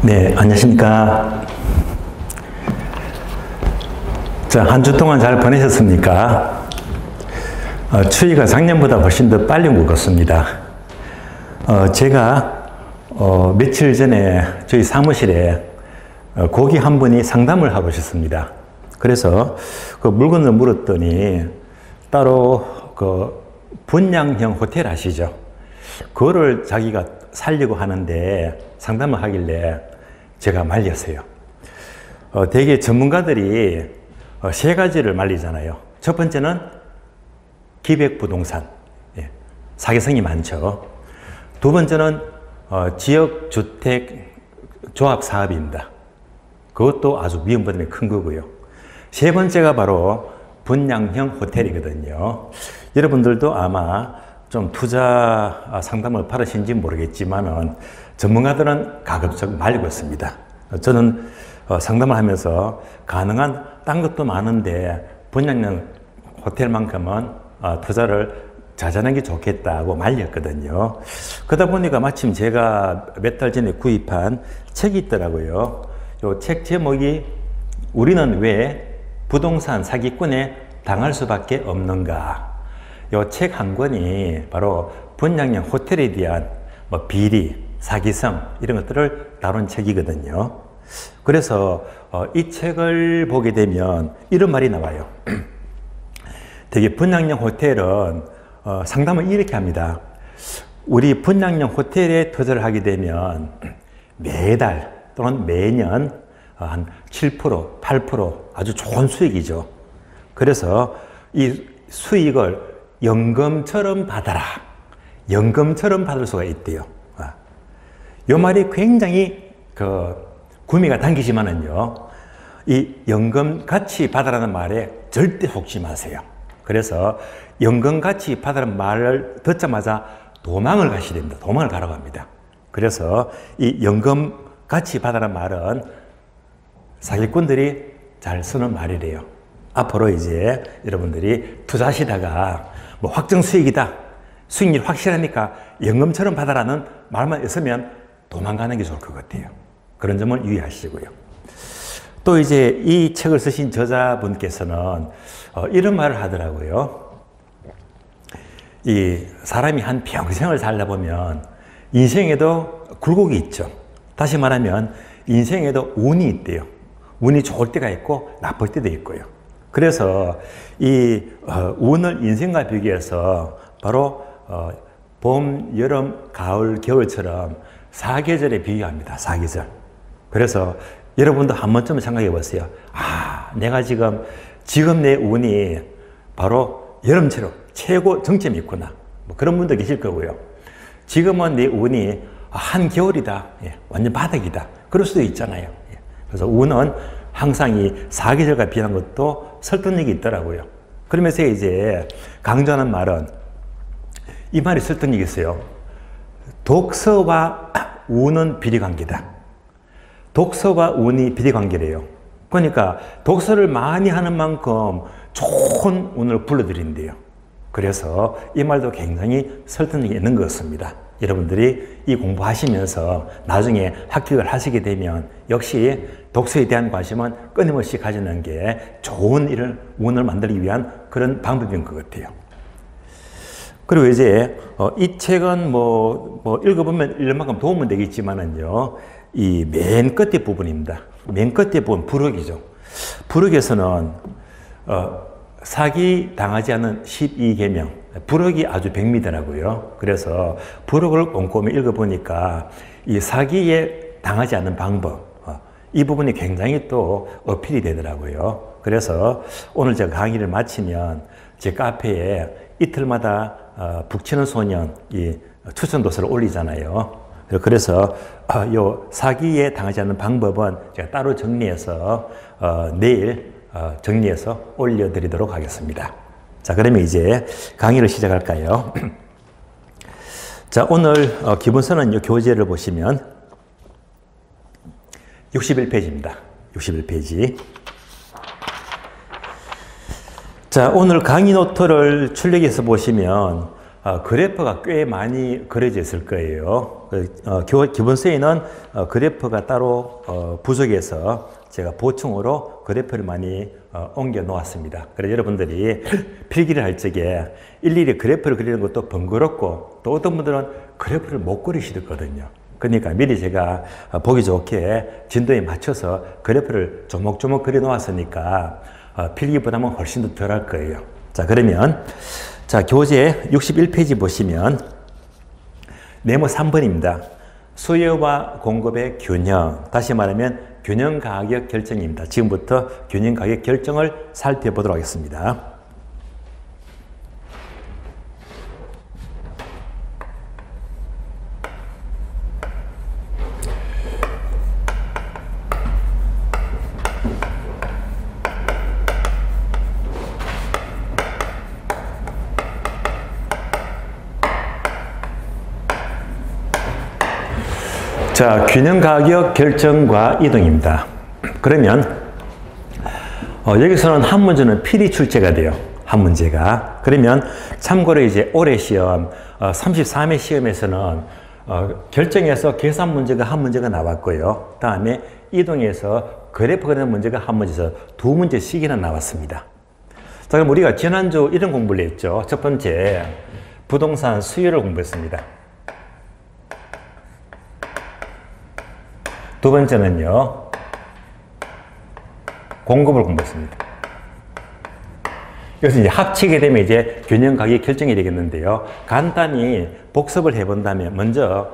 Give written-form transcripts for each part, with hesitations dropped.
네, 안녕하십니까. 자, 한 주 동안 잘 보내셨습니까? 추위가 작년보다 훨씬 더 빨리 먹었습니다. 제가 며칠 전에 저희 사무실에 고객 한 분이 상담을 하고 오셨습니다. 그래서 그 물건을 물었더니 따로 그 분양형 호텔 아시죠? 그거를 자기가 살려고 하는데 상담을 하길래 제가 말렸어요. 대개 전문가들이 세 가지를 말리잖아요. 첫 번째는 기획부동산, 사기성이 많죠. 두 번째는 지역주택 조합사업입니다. 그것도 아주 위험 부담이 큰 거고요. 세 번째가 바로 분양형 호텔이거든요. 여러분들도 아마 좀 투자 상담을 받으신지 모르겠지만은 전문가들은 가급적 말리고 있습니다. 저는 상담을 하면서 가능한 딴 것도 많은데 분양형 호텔만큼은 투자를 자제하는 게 좋겠다고 말렸거든요. 그러다 보니까 마침 제가 몇 달 전에 구입한 책이 있더라고요. 이 책 제목이 우리는 왜 부동산 사기꾼에 당할 수밖에 없는가. 이 책 한 권이 바로 분양형 호텔에 대한 비리, 사기성 이런 것들을 다룬 책이거든요. 그래서 이 책을 보게 되면 이런 말이 나와요. 되게 분양형 호텔은 상담을 이렇게 합니다. 우리 분양형 호텔에 투자를 하게 되면 매달 또는 매년 한 7%, 8% 아주 좋은 수익이죠. 그래서 이 수익을 연금처럼 받아라. 연금처럼 받을 수가 있대요. 이 말이 굉장히 구미가 당기지만은요, 이 연금같이 받아라는 말에 절대 속지 마세요. 그래서 연금같이 받아라는 말을 듣자마자 도망을 가셔야 됩니다. 도망을 가라고 합니다. 그래서 이 연금같이 받아라는 말은 사기꾼들이 잘 쓰는 말이래요. 앞으로 이제 여러분들이 투자하시다가 뭐 확정 수익이다, 수익률 확실하니까 연금처럼 받아라는 말만 있으면 도망가는 게 좋을 것 같아요. 그런 점을 유의하시고요. 또 이제 이 책을 쓰신 저자분께서는 이런 말을 하더라고요. 이 사람이 한 평생을 살다 보면 인생에도 굴곡이 있죠. 다시 말하면 인생에도 운이 있대요. 운이 좋을 때가 있고 나쁠 때도 있고요. 그래서 이 운을 인생과 비교해서 바로 봄, 여름, 가을, 겨울처럼 사계절에 비교합니다. 사계절. 그래서 여러분도 한 번쯤 생각해 보세요. 내가 지금 내 운이 바로 여름처럼 최고 정점이 있구나. 뭐 그런 분도 계실 거고요. 지금은 내 운이 한겨울이다. 완전 바닥이다. 그럴 수도 있잖아요. 그래서 운은 항상 이 사계절과 비교하는 것도 설득력이 있더라고요. 그러면서 이제 강조하는 말은 이 말이 설득력이 있어요. 독서와 운은 비리관계다. 독서와 운이 비리관계래요. 그러니까 독서를 많이 하는 만큼 좋은 운을 불러들인대요. 그래서 이 말도 굉장히 설득력이 있는 것 같습니다. 여러분들이 이 공부하시면서 나중에 합격을 하시게 되면 역시 독서에 대한 관심은 끊임없이 가지는 게 좋은 운을 만들기 위한 그런 방법인 것 같아요. 그리고 이제 이 책은 뭐 읽어보면 이만큼 도움은 되겠지만은요, 이 맨 끝에 부분입니다. 맨 끝에 부분 부록이죠. 부록에서는 사기 당하지 않는 12계명, 부록이 아주 백미더라고요. 그래서 부록을 꼼꼼히 읽어보니까 이 사기에 당하지 않는 방법, 이 부분이 굉장히 또 어필이 되더라고요. 그래서 오늘 제가 강의를 마치면 제 카페에 이틀마다 북치는 소년 이 추천 도서를 올리잖아요. 그래서 요 사기에 당하지 않는 방법은 제가 따로 정리해서 내일 정리해서 올려드리도록 하겠습니다. 자, 그러면 이제 강의를 시작할까요? 자, 오늘 기본서는 이 교재를 보시면 61페이지입니다. 61페이지. 자, 오늘 강의 노트를 출력해서 보시면 그래프가 꽤 많이 그려져 있을 거예요. 기본서에는 그래프가 따로 부족해서 제가 보충으로 그래프를 많이 옮겨 놓았습니다. 그래서 여러분들이 필기를 할 적에 일일이 그래프를 그리는 것도 번거롭고 또 어떤 분들은 그래프를 못 그리시거든요. 그러니까 미리 제가 보기 좋게 진도에 맞춰서 그래프를 조목조목 그려 놓았으니까 필기 부담은 훨씬 더 덜 할 거예요. 자, 그러면 자, 교재 61페이지 보시면 네모 3번입니다. 수요와 공급의 균형, 다시 말하면 균형 가격 결정입니다. 지금부터 균형 가격 결정을 살펴보도록 하겠습니다. 자, 균형 가격 결정과 이동입니다. 그러면 여기서는 한 문제는 필히 출제가 돼요. 한 문제가. 그러면 참고로 이제 올해 시험 33회 시험에서는 결정해서 계산 문제가 한 문제가 나왔고요. 다음에 이동해서 그래프 그리는 문제가 한 문제에서 두 문제씩이나 나왔습니다. 자, 그럼 우리가 지난주 이런 공부를 했죠. 첫 번째, 부동산 수요를 공부했습니다. 두 번째는요, 공급을 공부했습니다. 여기서 이제 합치게 되면 이제 균형 가격 결정이 되겠는데요. 간단히 복습을 해본다면, 먼저,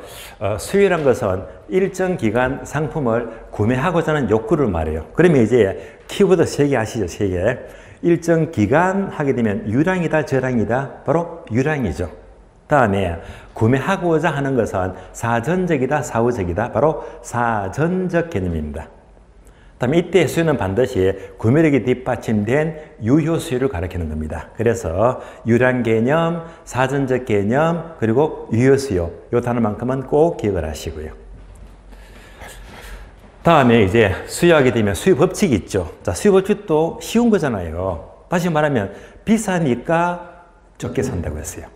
수요란 것은 일정 기간 상품을 구매하고자 하는 욕구를 말해요. 그러면 이제 키워드 3개 아시죠? 3개. 일정 기간 하게 되면 유량이다, 저량이다? 바로 유량이죠. 다음에 구매하고자 하는 것은 사전적이다, 사후적이다? 바로 사전적 개념입니다. 다음에 이때 수요는 반드시 구매력이 뒷받침된 유효 수요를 가리키는 겁니다. 그래서 유량 개념, 사전적 개념, 그리고 유효 수요, 이 단어만큼은 꼭 기억을 하시고요. 다음에 이제 수요하게 되면 수요 법칙이 있죠. 자, 수요 법칙도 쉬운 거잖아요. 다시 말하면 비싸니까 적게 산다고 했어요.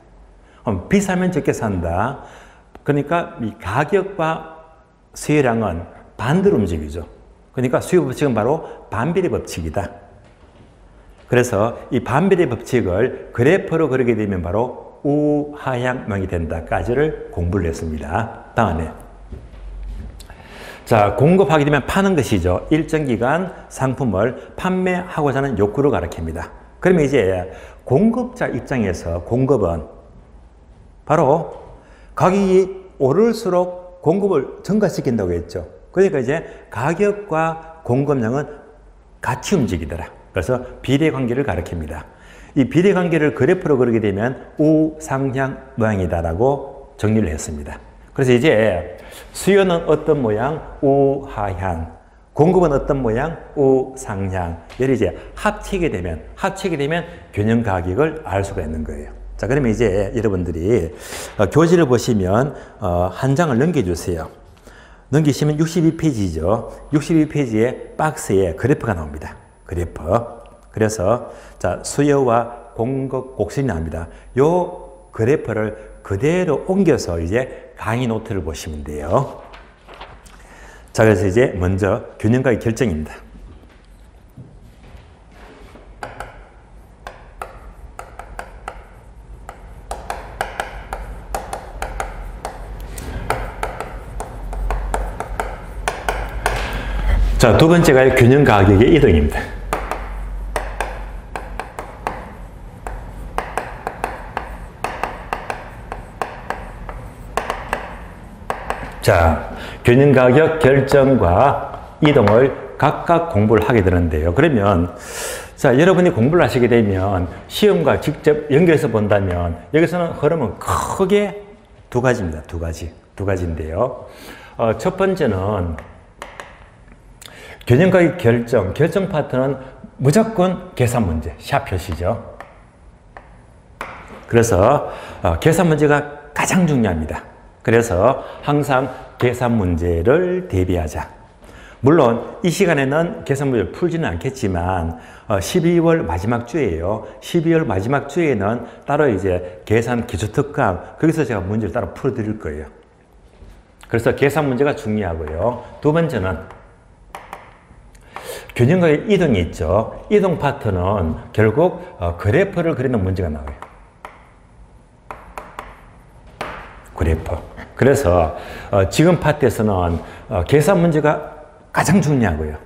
비싸면 적게 산다. 그러니까 이 가격과 수요량은 반대로 움직이죠. 그러니까 수요 법칙은 바로 반비례 법칙이다. 그래서 이 반비례 법칙을 그래프로 그리게 되면 바로 우하향명이 된다까지를 공부를 했습니다. 다음에 자, 공급하게 되면 파는 것이죠. 일정 기간 상품을 판매하고자 하는 욕구를 가리킵니다. 그러면 이제 공급자 입장에서 공급은 바로 가격이 오를수록 공급을 증가시킨다고 했죠. 그러니까 이제 가격과 공급량은 같이 움직이더라. 그래서 비례관계를 가리킵니다. 이 비례관계를 그래프로 그리게 되면 우상향 모양이다라고 정리를 했습니다. 그래서 이제 수요는 어떤 모양? 우하향. 공급은 어떤 모양? 우상향. 얘를 이제 합치게 되면 균형 가격을 알 수가 있는 거예요. 자, 그러면 이제 여러분들이 교재를 보시면 한 장을 넘겨주세요. 넘기시면 62페이지죠. 62페이지에 박스에 그래프가 나옵니다. 그래프. 그래서 자, 수요와 공급 곡선이 나옵니다. 요 그래프를 그대로 옮겨서 이제 강의 노트를 보시면 돼요. 자, 그래서 이제 먼저 균형가격 결정입니다. 자, 두 번째가 균형 가격의 이동입니다. 자, 균형 가격 결정과 이동을 각각 공부를 하게 되는데요. 그러면 자, 여러분이 공부를 하시게 되면 시험과 직접 연결해서 본다면 여기서는 흐름은 크게 두 가지입니다. 두 가지인데요. 첫 번째는 균형 가격 결정 파트는 무조건 계산 문제, 샵 표시죠. 그래서 계산 문제가 가장 중요합니다. 그래서 항상 계산 문제를 대비하자. 물론 이 시간에는 계산 문제를 풀지는 않겠지만 12월 마지막 주예요. 12월 마지막 주에는 따로 이제 계산 기초특강 거기서 제가 문제를 따로 풀어드릴 거예요. 그래서 계산 문제가 중요하고요. 두 번째는 균형가격 이동이 있죠. 이동 파트는 결국 그래프를 그리는 문제가 나와요. 그래프. 그래서 지금 파트에서는 계산 문제가 가장 중요하고요.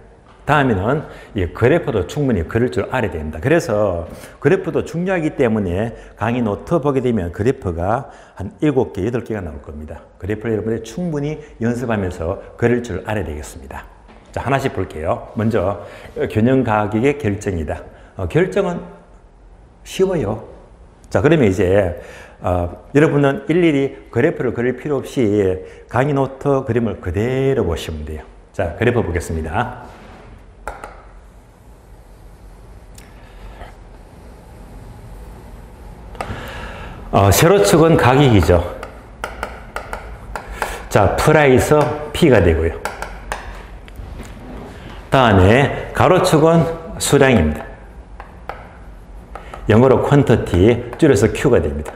다음에는 이 그래프도 충분히 그릴 줄 알아야 됩니다. 그래서 그래프도 중요하기 때문에 강의 노트 보게 되면 그래프가 한 7개, 8개가 나올 겁니다. 그래프를 여러분들이 충분히 연습하면서 그릴 줄 알아야 되겠습니다. 자, 하나씩 볼게요. 먼저 균형 가격의 결정이다. 결정은 쉬워요. 자, 그러면 이제 여러분은 일일이 그래프를 그릴 필요 없이 강의 노트 그림을 그대로 보시면 돼요. 자, 그래프 보겠습니다. 세로축은 가격이죠. 자, 프라이스 P가 되고요. 다음에 가로축은 수량입니다. 영어로 quantity, 줄여서 Q가 됩니다.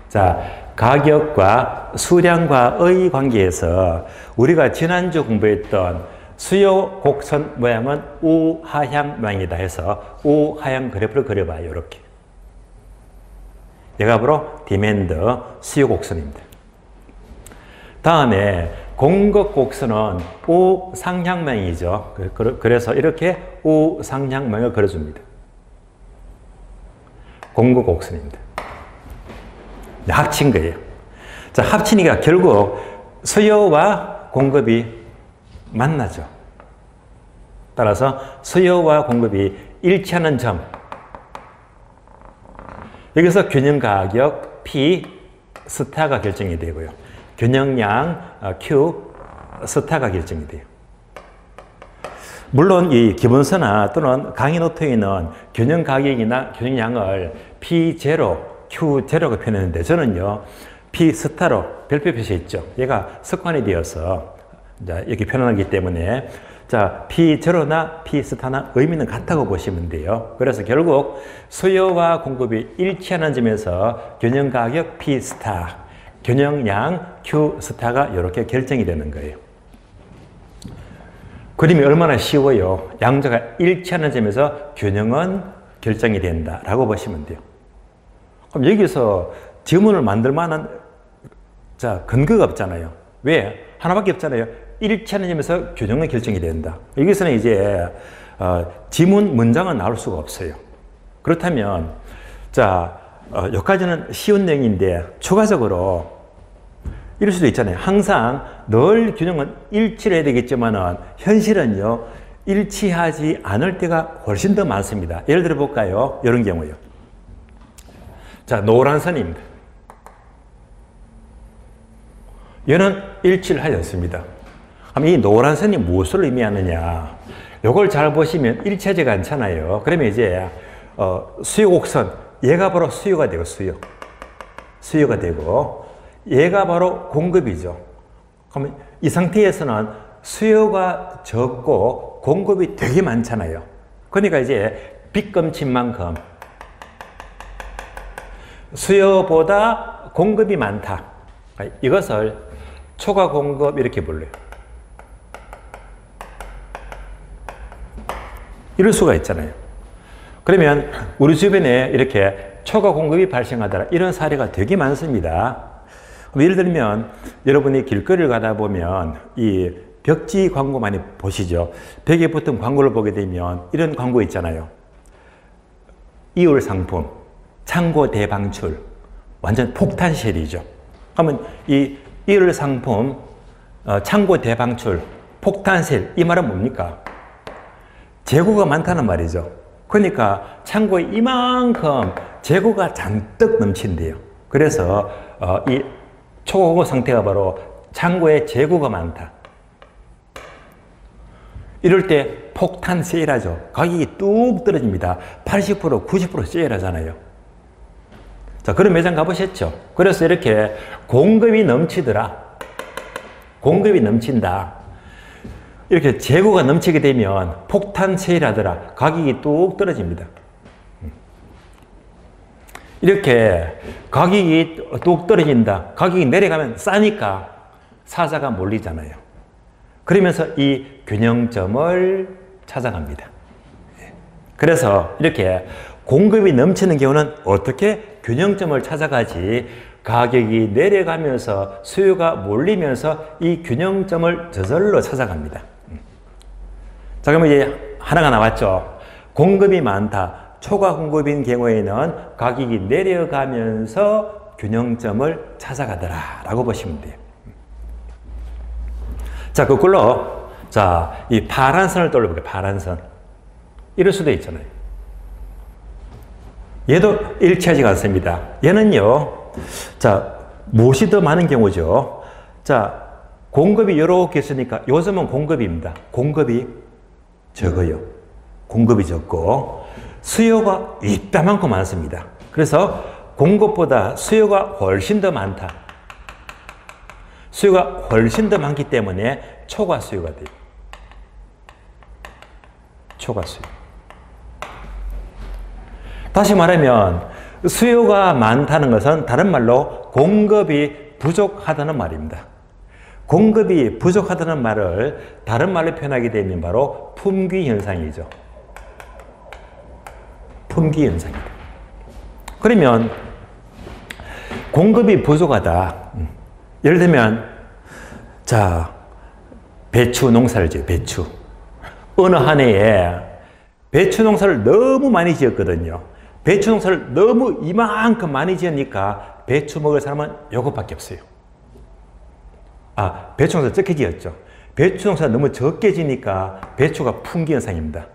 자, 가격과 수량과의 관계에서 우리가 지난주 공부했던 수요 곡선 모양은 우하향 모양이다 해서 우하향 그래프를 그려봐요. 이렇게. 얘가 바로 디맨드 수요 곡선입니다. 다음에 공급 곡선은 우상향 모양이죠. 그래서 이렇게 우상향 모양을 그려줍니다. 공급 곡선입니다. 합친 거예요. 자, 합치니까 결국 수요와 공급이 만나죠. 따라서 수요와 공급이 일치하는 점. 여기서 균형 가격 P 스타가 결정이 되고요. 균형량 Q 스타가 결정이 돼요. 물론 이 기본서나 또는 강의 노트에는 균형 가격이나 균형량을 P0, Q0가 표현했는데 저는요 P 스타로 별표 표시했죠. 얘가 습관이 되어서 이렇게 표현하기 때문에 자, P0나 P 스타나 의미는 같다고 보시면 돼요. 그래서 결국 수요와 공급이 일치하는 점에서 균형 가격 P 스타, 균형량 Q 스타가 이렇게 결정이 되는 거예요. 그림이 얼마나 쉬워요. 양자가 일치하는 점에서 균형은 결정이 된다라고 보시면 돼요. 그럼 여기서 지문을 만들 만한 근거가 없잖아요. 왜? 하나밖에 없잖아요. 일치하는 점에서 균형은 결정이 된다. 여기서는 이제 지문 문장은 나올 수가 없어요. 그렇다면 여기까지는 쉬운 내용인데 추가적으로 이럴 수도 있잖아요. 항상 늘 균형은 일치를 해야 되겠지만 현실은요 일치하지 않을 때가 훨씬 더 많습니다. 예를 들어 볼까요? 이런 경우요. 자, 노란 선입니다. 얘는 일치를 하지 않습니다. 그럼 이 노란 선이 무엇을 의미하느냐? 이걸 잘 보시면 일치하지가 않잖아요. 그러면 이제 수요 곡선, 얘가 바로 수요가 되고 수요가 되고 얘가 바로 공급이죠. 그러면 이 상태에서는 수요가 적고 공급이 되게 많잖아요. 그러니까 이제 빗금친 만큼 수요보다 공급이 많다. 이것을 초과 공급 이렇게 불러요. 이럴 수가 있잖아요. 그러면 우리 주변에 이렇게 초과 공급이 발생하더라 이런 사례가 되게 많습니다. 예를 들면 여러분이 길거리를 가다 보면 이 벽지 광고 많이 보시죠. 벽에 붙은 광고를 보게 되면 이런 광고 있잖아요. 이율 상품, 창고 대방출, 완전 폭탄셀이죠. 그러면 이 이율 상품, 창고 대방출, 폭탄셀 이 말은 뭡니까? 재고가 많다는 말이죠. 그러니까 창고에 이만큼 재고가 잔뜩 넘친대요. 그래서 이 초고공급 상태가 바로 창고에 재고가 많다. 이럴 때 폭탄 세일하죠. 가격이 뚝 떨어집니다. 80%, 90% 세일하잖아요. 자, 그런 매장 가보셨죠? 그래서 이렇게 공급이 넘치더라. 공급이 넘친다. 이렇게 재고가 넘치게 되면 폭탄 세일하더라. 가격이 뚝 떨어집니다. 이렇게 가격이 뚝 떨어진다. 가격이 내려가면 싸니까 사자가 몰리잖아요. 그러면서 이 균형점을 찾아갑니다. 그래서 이렇게 공급이 넘치는 경우는 어떻게 균형점을 찾아가지, 가격이 내려가면서 수요가 몰리면서 이 균형점을 저절로 찾아갑니다. 자, 그러면 이제 하나가 나왔죠. 공급이 많다. 초과 공급인 경우에는 가격이 내려가면서 균형점을 찾아가더라 라고 보시면 돼요. 자, 거꾸로 자, 이 파란 선을 떠올려볼게요. 파란 선. 이럴 수도 있잖아요. 얘도 일치하지가 않습니다. 얘는요, 자, 무엇이 더 많은 경우죠? 자, 공급이 이렇게 있으니까 요즘은 공급입니다. 공급이 적어요. 공급이 적고 수요가 이따만큼 많습니다. 그래서 공급보다 수요가 훨씬 더 많다. 수요가 훨씬 더 많기 때문에 초과 수요가 돼요. 초과 수요. 다시 말하면 수요가 많다는 것은 다른 말로 공급이 부족하다는 말입니다. 공급이 부족하다는 말을 다른 말로 표현하게 되면 바로 품귀 현상이죠. 품귀 현상입니다. 그러면 공급이 부족하다. 예를 들면 자, 배추 농사를 지어요. 배추. 어느 한 해에 배추 농사를 너무 많이 지었거든요. 배추 농사를 너무 이만큼 많이 지으니까 배추 먹을 사람은 요것밖에 없어요. 아, 배추 농사 적게 지었죠. 배추 농사가 너무 적게 지니까 배추가 품귀 현상입니다.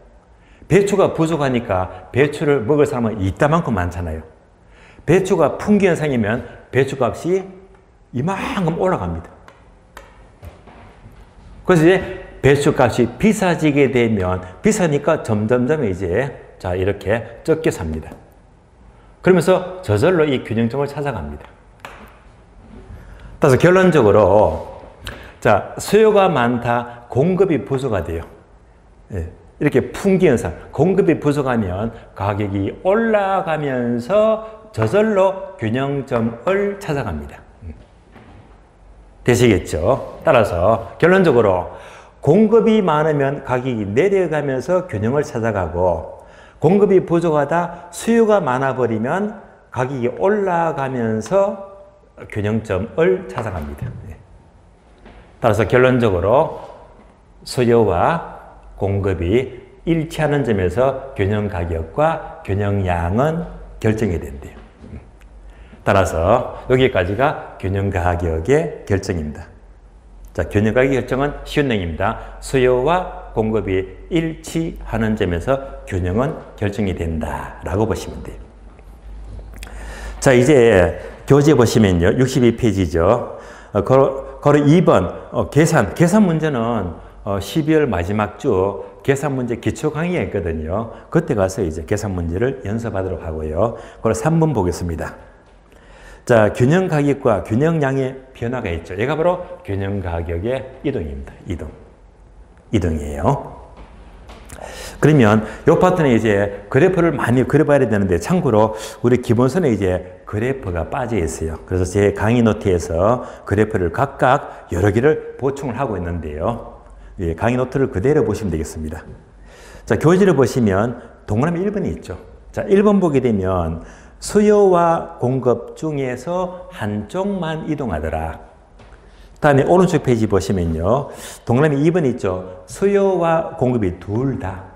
배추가 부족하니까 배추를 먹을 사람은 이따만큼 많잖아요. 배추가 품귀 현상이면 배추값이 이만큼 올라갑니다. 그래서 이제 배추값이 비싸지게 되면 비싸니까 점점점 이제 자, 이렇게 적게 삽니다. 그러면서 저절로 이 균형점을 찾아갑니다. 따라서 결론적으로 자, 수요가 많다, 공급이 부족하대요. 예, 이렇게 품귀 현상, 공급이 부족하면 가격이 올라가면서 저절로 균형점을 찾아갑니다. 되시겠죠? 따라서 결론적으로 공급이 많으면 가격이 내려가면서 균형을 찾아가고, 공급이 부족하다, 수요가 많아버리면 가격이 올라가면서 균형점을 찾아갑니다. 따라서 결론적으로 수요와 공급이 일치하는 점에서 균형 가격과 균형 양은 결정이 된대요. 따라서 여기까지가 균형 가격의 결정입니다. 자, 균형 가격 결정은 쉬운 내용입니다. 수요와 공급이 일치하는 점에서 균형은 결정이 된다라고 보시면 돼요. 자, 이제 교재 보시면요. 62페이지죠. 거로 2번 계산 문제는 12월 마지막 주 계산 문제 기초 강의가 있거든요. 그때 가서 이제 계산 문제를 연습하도록 하고요. 그럼 3번 보겠습니다. 자, 균형 가격과 균형 양의 변화가 있죠. 얘가 바로 균형 가격의 이동입니다. 이동이에요. 그러면 이 파트는 이제 그래프를 많이 그려봐야 되는데, 참고로 우리 기본선에 이제 그래프가 빠져 있어요. 그래서 제 강의 노트에서 그래프를 각각 여러 개를 보충을 하고 있는데요. 예, 강의 노트를 그대로 보시면 되겠습니다. 자, 교재를 보시면 동그라미 1번이 있죠. 자, 1번 보게 되면 수요와 공급 중에서 한쪽만 이동하더라. 다음에 오른쪽 페이지 보시면요. 동그라미 2번 있죠. 수요와 공급이 둘 다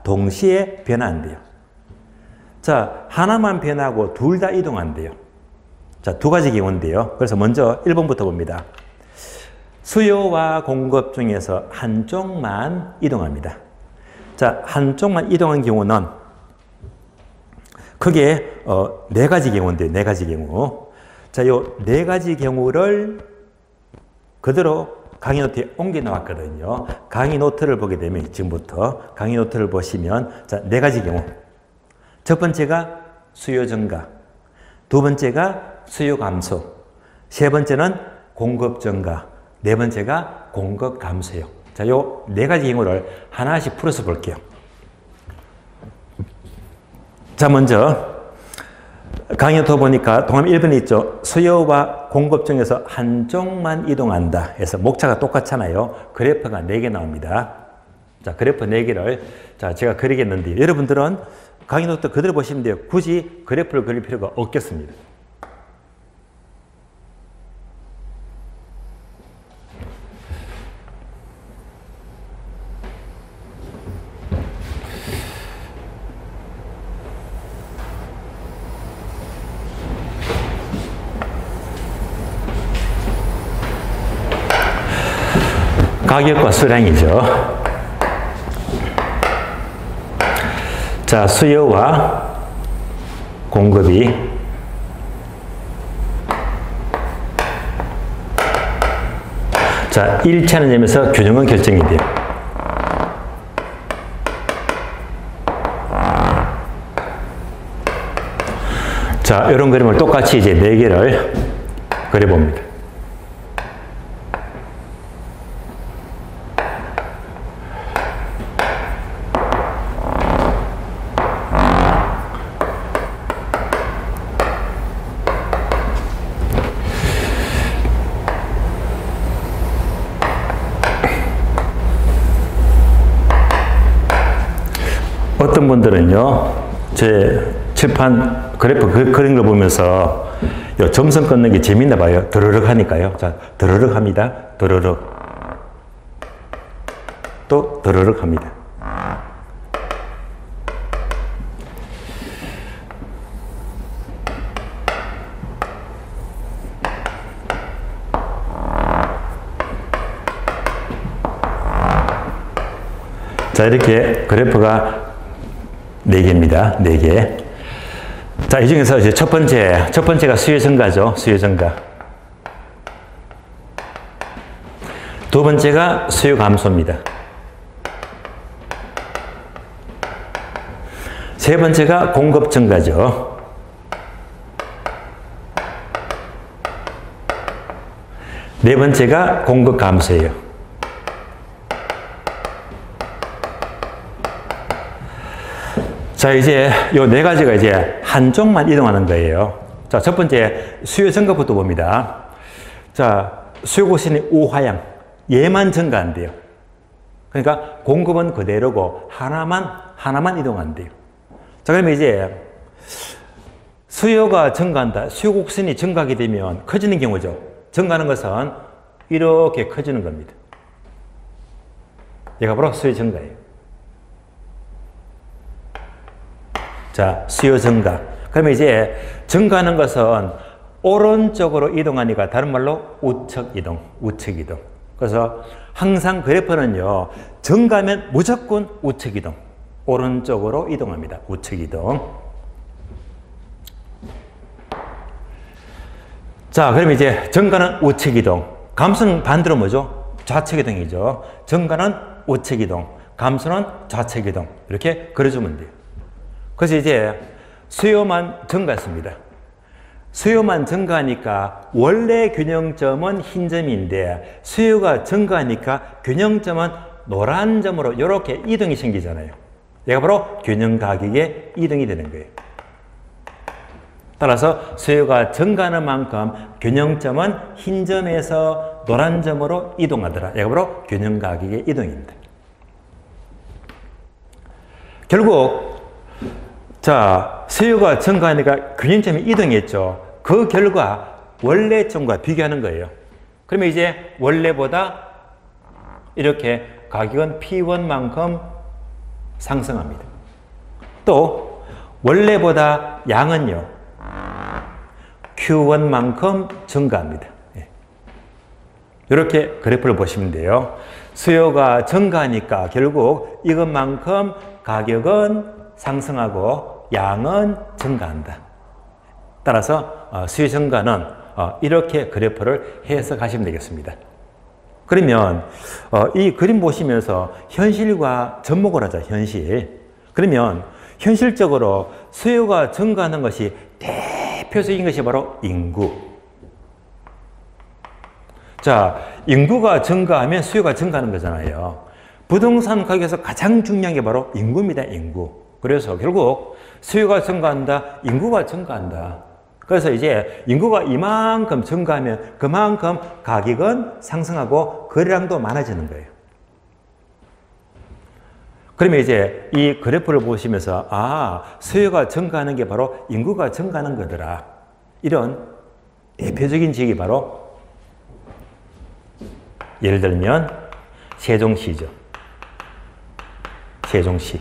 동시에 변화한대요. 자, 하나만 변하고 둘 다 이동한대요. 자, 두 가지 경우인데요. 그래서 먼저 1번부터 봅니다. 수요와 공급 중에서 한쪽만 이동합니다. 자, 한쪽만 이동한 경우는 크게 네 가지 경우인데요. 네 가지 경우. 자, 요 네 가지 경우를 그대로 강의 노트에 옮겨 나왔거든요. 강의 노트를 보게 되면 지금부터 강의 노트를 보시면 자, 네 가지 경우. 첫 번째가 수요 증가, 두 번째가 수요 감소, 세 번째는 공급 증가, 네 번째가 공급 감소요. 자, 요 네 가지 경우를 하나씩 풀어서 볼게요. 자, 먼저 강의도 보니까 동화 1번에 있죠. 수요와 공급 중에서 한쪽만 이동한다 해서 목차가 똑같잖아요. 그래프가 4개 나옵니다. 자, 그래프 4개를 자, 제가 그리겠는데 여러분들은 강의 노트 그대로 보시면 돼요. 굳이 그래프를 그릴 필요가 없겠습니다. 가격과 수량이죠. 자, 수요와 공급이 자, 일치하는 점에서 균형은 결정이 돼요. 자, 이런 그림을 똑같이 이제 4개를 그려봅니다. 어떤 분들은요, 제 칠판 그래프 그린 걸 보면서 요 점선 끊는 게 재밌나 봐요. 드르륵 하니까요. 자, 드르륵 합니다. 드르륵. 또 드르륵 합니다. 자, 이렇게 그래프가 4개입니다. 4개. 자, 이 중에서 이제 첫 번째가 수요 증가죠. 수요 증가. 두 번째가 수요 감소입니다. 세 번째가 공급 증가죠. 네 번째가 공급 감소예요. 자, 이제 요 4가지가 이제 한쪽만 이동하는 거예요. 자, 첫 번째 수요 증가부터 봅니다. 자, 수요 곡선이 우하향. 얘만 증가한대요. 그러니까 공급은 그대로고 하나만 이동한대요. 자, 그러면 이제 수요가 증가한다. 수요 곡선이 증가하게 되면 커지는 경우죠. 증가하는 것은 이렇게 커지는 겁니다. 얘가 바로 수요 증가예요. 자, 수요 증가. 그러면 이제 증가하는 것은 오른쪽으로 이동하니까 다른 말로 우측 이동. 그래서 항상 그래프는요, 증가하면 무조건 우측 이동. 오른쪽으로 이동합니다. 우측 이동. 자, 그럼 이제 증가는 우측 이동. 감소는 반대로 뭐죠? 좌측 이동이죠. 증가는 우측 이동. 감소는 좌측 이동. 이렇게 그려주면 돼요. 그래서 이제 수요만 증가했습니다. 수요만 증가하니까 원래 균형점은 흰 점인데 수요가 증가하니까 균형점은 노란 점으로 이렇게 이동이 생기잖아요. 얘가 바로 균형 가격의 이동이 되는 거예요. 따라서 수요가 증가하는 만큼 균형점은 흰 점에서 노란 점으로 이동하더라. 얘가 바로 균형 가격의 이동입니다. 결국 자, 수요가 증가하니까 균형점이 이동했죠. 그 결과 원래점과 비교하는 거예요. 그러면 이제 원래보다 이렇게 가격은 P1만큼 상승합니다. 또 원래보다 양은요, Q1만큼 증가합니다. 이렇게 그래프를 보시면 돼요. 수요가 증가하니까 결국 이것만큼 가격은 상승하고 양은 증가한다. 따라서 수요 증가는 이렇게 그래프를 해석하시면 되겠습니다. 그러면 이 그림 보시면서 현실과 접목을 하자. 현실. 그러면 현실적으로 수요가 증가하는 것이 대표적인 것이 바로 인구. 자, 인구가 증가하면 수요가 증가하는 거잖아요. 부동산 가격에서 가장 중요한 게 바로 인구입니다, 인구. 그래서 결국 수요가 증가한다, 인구가 증가한다. 그래서 이제 인구가 이만큼 증가하면 그만큼 가격은 상승하고 거래량도 많아지는 거예요. 그러면 이제 이 그래프를 보시면서 아, 수요가 증가하는 게 바로 인구가 증가하는 거더라. 이런 대표적인 지역이 바로 예를 들면 세종시죠. 세종시.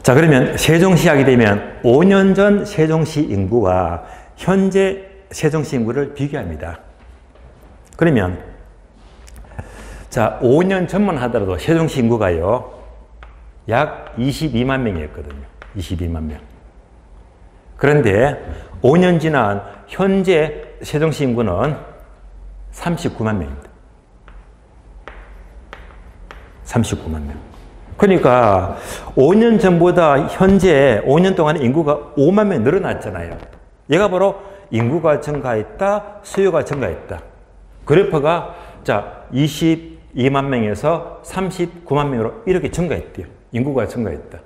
자, 그러면 세종시 하게 되면 5년 전 세종시 인구와 현재 세종시 인구를 비교합니다. 그러면 자, 5년 전만 하더라도 세종시 인구가요, 약 22만 명이었거든요. 22만 명. 그런데 5년 지난 현재 세종시 인구는 39만 명입니다. 39만 명. 그러니까 5년 전보다 현재 5년 동안 인구가 5만 명 늘어났잖아요. 얘가 바로 인구가 증가했다, 수요가 증가했다. 그래프가 자, 22만 명에서 39만 명으로 이렇게 증가했대요. 인구가 증가했다.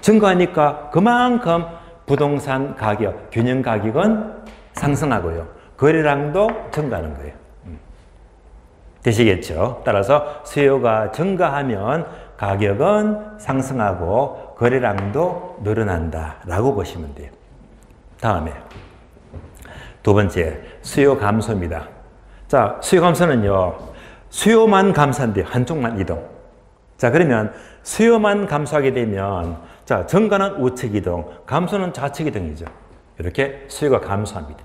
증가하니까 그만큼 부동산 가격, 균형 가격은 상승하고요. 거래량도 증가하는 거예요. 되시겠죠? 따라서 수요가 증가하면 가격은 상승하고 거래량도 늘어난다라고 보시면 돼요. 다음에 두 번째, 수요 감소입니다. 자, 수요 감소는요, 수요만 감소한대요. 한쪽만 이동. 자, 그러면 수요만 감소하게 되면 자, 증가는 우측 이동, 감소는 좌측 이동이죠. 이렇게 수요가 감소합니다.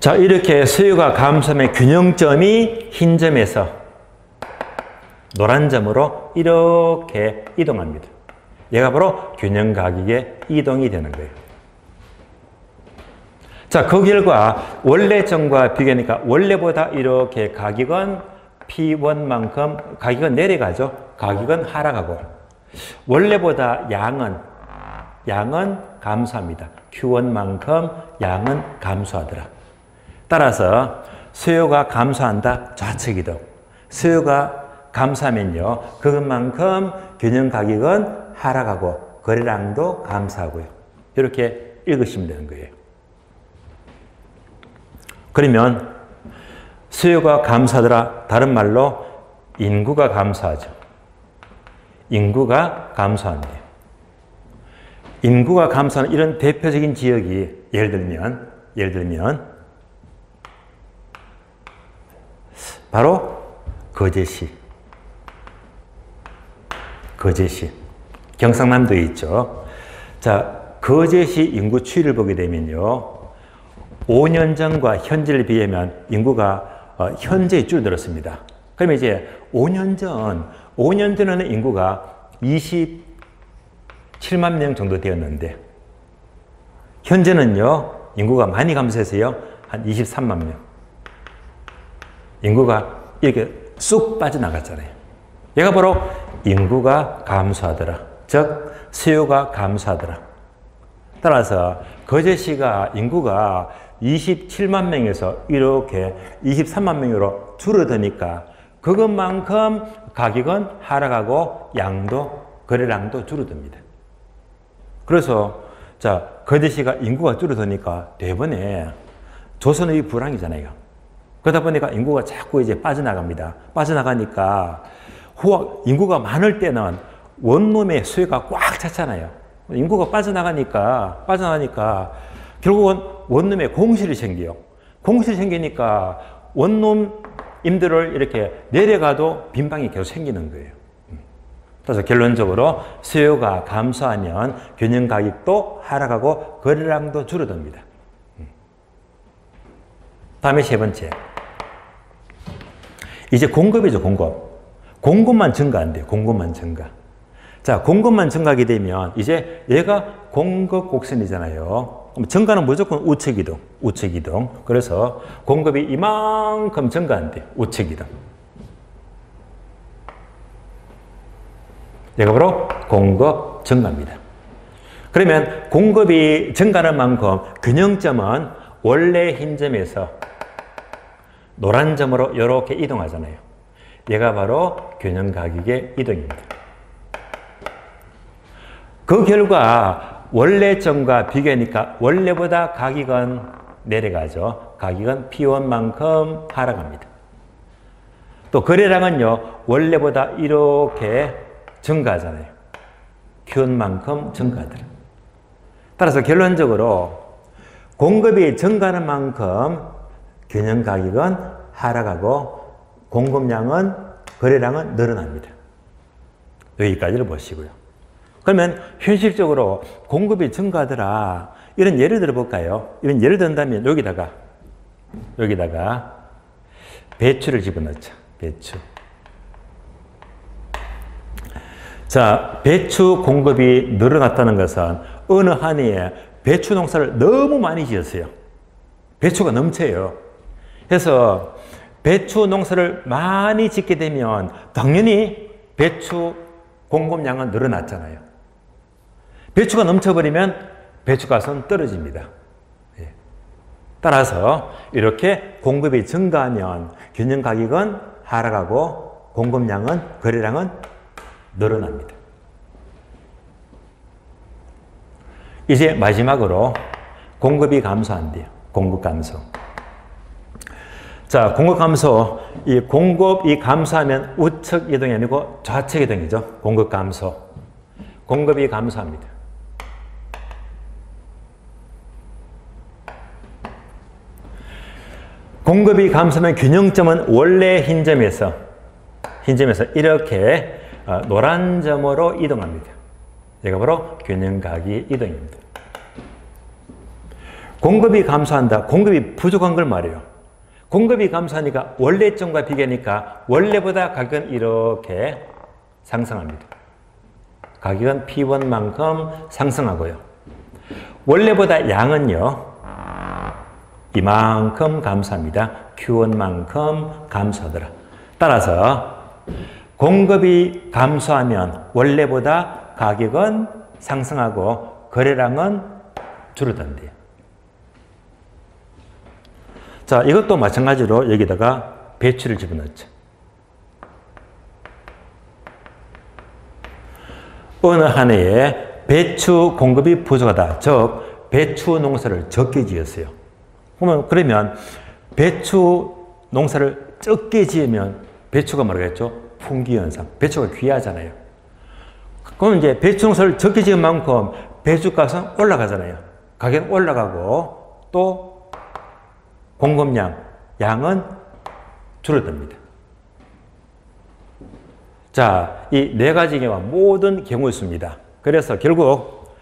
자, 이렇게 수요가 감소하면 균형점이 흰 점에서 노란 점으로 이렇게 이동합니다. 얘가 바로 균형 가격의 이동이 되는 거예요. 자, 그 결과 원래 점과 비교하니까 원래보다 이렇게 가격은 P1만큼 가격은 내려가죠. 가격은 하락하고 원래보다 양은 감소합니다. Q1만큼 양은 감소하더라. 따라서 수요가 감소한다, 좌측 이동. 수요가 감소하면요, 그것만큼 균형 가격은 하락하고 거래량도 감소하고요. 이렇게 읽으시면 되는 거예요. 그러면 수요가 감소하더라, 다른 말로 인구가 감소하죠. 인구가 감소한대요. 인구가 감소하는 이런 대표적인 지역이 예를 들면 바로 거제시. 경상남도에 있죠. 자, 거제시 인구 추이를 보게 되면요, 5년 전과 현재를 비하면 인구가 현재 줄어들었습니다. 그러면 이제 5년 전에는 인구가 27만 명 정도 되었는데, 현재는요, 인구가 많이 감소해서요, 한 23만 명. 인구가 이렇게 쑥 빠져나갔잖아요. 얘가 바로 인구가 감소하더라. 즉, 수요가 감소하더라. 따라서 거제시가 인구가 27만 명에서 이렇게 23만 명으로 줄어드니까 그것만큼 가격은 하락하고 양도, 거래량도 줄어듭니다. 그래서 자, 거제시가 인구가 줄어드니까 대번에 조선의 불황이잖아요. 그러다 보니까 인구가 자꾸 이제 빠져나갑니다. 빠져나가니까 인구가 많을 때는 원룸의 수요가 꽉 찼잖아요. 인구가 빠져나가니까 결국은 원룸에 공실이 생겨요. 공실이 생기니까 원룸임들을 이렇게 내려가도 빈방이 계속 생기는 거예요. 그래서 결론적으로 수요가 감소하면 균형 가격도 하락하고 거래량도 줄어듭니다. 다음에 세 번째. 이제 공급이죠, 공급. 공급만 증가한대요, 공급만 증가. 자, 공급만 증가하게 되면 이제 얘가 공급 곡선이잖아요. 증가는 무조건 우측 이동. 그래서 공급이 이만큼 증가한대요, 우측 이동. 얘가 바로 공급 증가입니다. 그러면 공급이 증가하는 만큼 균형점은 원래 흰 점에서 노란 점으로 이렇게 이동하잖아요. 얘가 바로 균형 가격의 이동입니다. 그 결과 원래 점과 비교하니까 원래보다 가격은 내려가죠. 가격은 P1만큼 하락합니다. 또 거래량은요, 원래보다 이렇게 증가하잖아요. Q1만큼 증가하더라. 따라서 결론적으로 공급이 증가하는 만큼 균형 가격은 하락하고 공급량은, 거래량은 늘어납니다. 여기까지를 보시고요. 그러면 현실적으로 공급이 증가하더라. 이런 예를 들어볼까요? 이런 예를 든다면 여기다가 배추를 집어넣자. 배추. 자, 배추 공급이 늘어났다는 것은 어느 한 해에 배추 농사를 너무 많이 지었어요. 배추가 넘쳐요. 그래서 배추 농사를 많이 짓게 되면 당연히 배추 공급량은 늘어났잖아요. 배추가 넘쳐버리면 배추값은 떨어집니다. 따라서 이렇게 공급이 증가하면 균형 가격은 하락하고 공급량은, 거래량은 늘어납니다. 이제 마지막으로 공급이 감소한대요. 공급 감소. 자, 공급 감소. 이 공급이 감소하면 우측 이동이 아니고 좌측 이동이죠. 공급 감소. 공급이 감소합니다. 공급이 감소하면 균형점은 원래 흰 점에서 이렇게 노란 점으로 이동합니다. 이가 바로 균형 가격의 이동입니다. 공급이 감소한다. 공급이 부족한 걸 말해요. 공급이 감소하니까 원래 점과 비교하니까 원래보다 가격은 이렇게 상승합니다. 가격은 P1만큼 상승하고요. 원래보다 양은요, 이만큼 감소합니다. Q1만큼 감소하더라. 따라서 공급이 감소하면 원래보다 가격은 상승하고 거래량은 줄어든대요. 자, 이것도 마찬가지로 여기다가 배추를 집어넣죠. 어느 한 해에 배추 공급이 부족하다. 즉, 배추 농사를 적게 지었어요. 그러면 배추 농사를 적게 지으면 배추가 뭐라겠죠? 풍기현상. 배추가 귀하잖아요. 그럼 이제 배추 농사를 적게 지은 만큼 배추값은 올라가잖아요. 가격은 올라가고 또 공급량, 양은 줄어듭니다. 자, 이 네 가지 경우가 모든 경우 있습니다. 그래서 결국